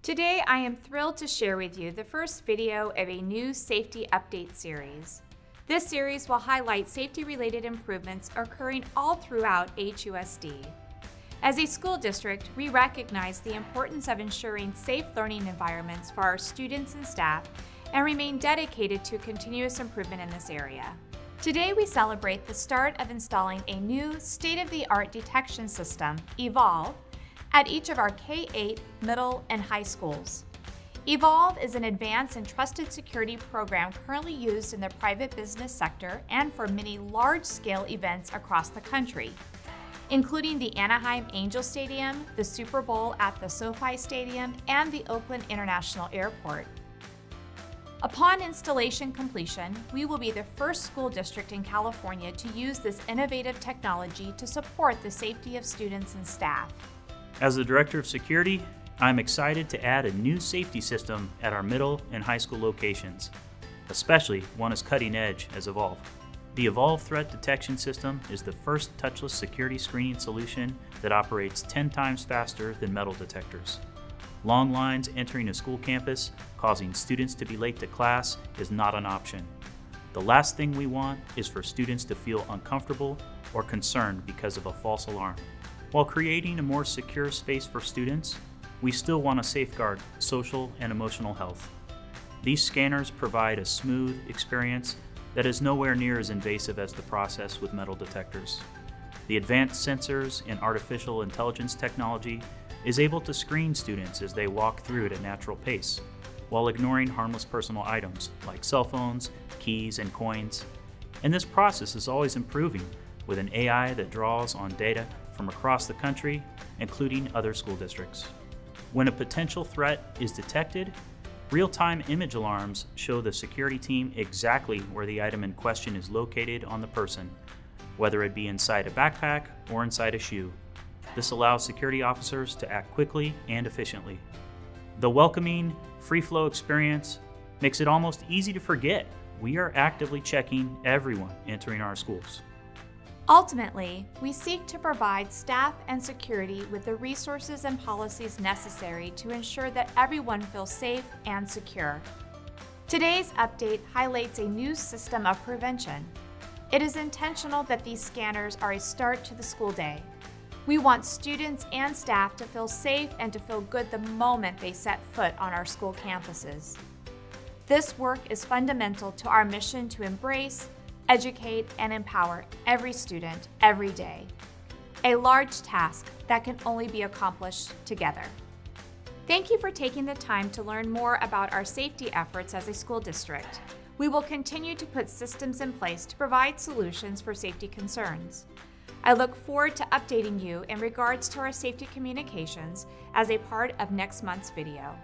Today, I am thrilled to share with you the first video of a new safety update series. This series will highlight safety-related improvements occurring all throughout HUSD. As a school district, we recognize the importance of ensuring safe learning environments for our students and staff and remain dedicated to continuous improvement in this area. Today, we celebrate the start of installing a new state-of-the-art detection system, Evolv, at each of our K-8 middle and high schools. Evolv is an advanced and trusted security program currently used in the private business sector and for many large-scale events across the country, including the Anaheim Angel Stadium, the Super Bowl at the SoFi Stadium, and the Oakland International Airport. Upon installation completion, we will be the first school district in California to use this innovative technology to support the safety of students and staff. As the Director of Security, I'm excited to add a new safety system at our middle and high school locations, especially one as cutting edge as Evolv. The Evolv Threat Detection System is the first touchless security screening solution that operates 10 times faster than metal detectors. Long lines entering a school campus, causing students to be late to class, is not an option. The last thing we want is for students to feel uncomfortable or concerned because of a false alarm. While creating a more secure space for students, we still want to safeguard social and emotional health. These scanners provide a smooth experience that is nowhere near as invasive as the process with metal detectors. The advanced sensors and artificial intelligence technology is able to screen students as they walk through at a natural pace, while ignoring harmless personal items like cell phones, keys, and coins. And this process is always improving with an AI that draws on data from across the country, including other school districts. When a potential threat is detected, real-time image alarms show the security team exactly where the item in question is located on the person, whether it be inside a backpack or inside a shoe. This allows security officers to act quickly and efficiently. The welcoming, free-flow experience makes it almost easy to forget we are actively checking everyone entering our schools. Ultimately, we seek to provide staff and security with the resources and policies necessary to ensure that everyone feels safe and secure. Today's update highlights a new system of prevention. It is intentional that these scanners are a start to the school day. We want students and staff to feel safe and to feel good the moment they set foot on our school campuses. This work is fundamental to our mission to embrace, educate, and empower every student every day. A large task that can only be accomplished together. Thank you for taking the time to learn more about our safety efforts as a school district. We will continue to put systems in place to provide solutions for safety concerns. I look forward to updating you in regards to our safety communications as a part of next month's video.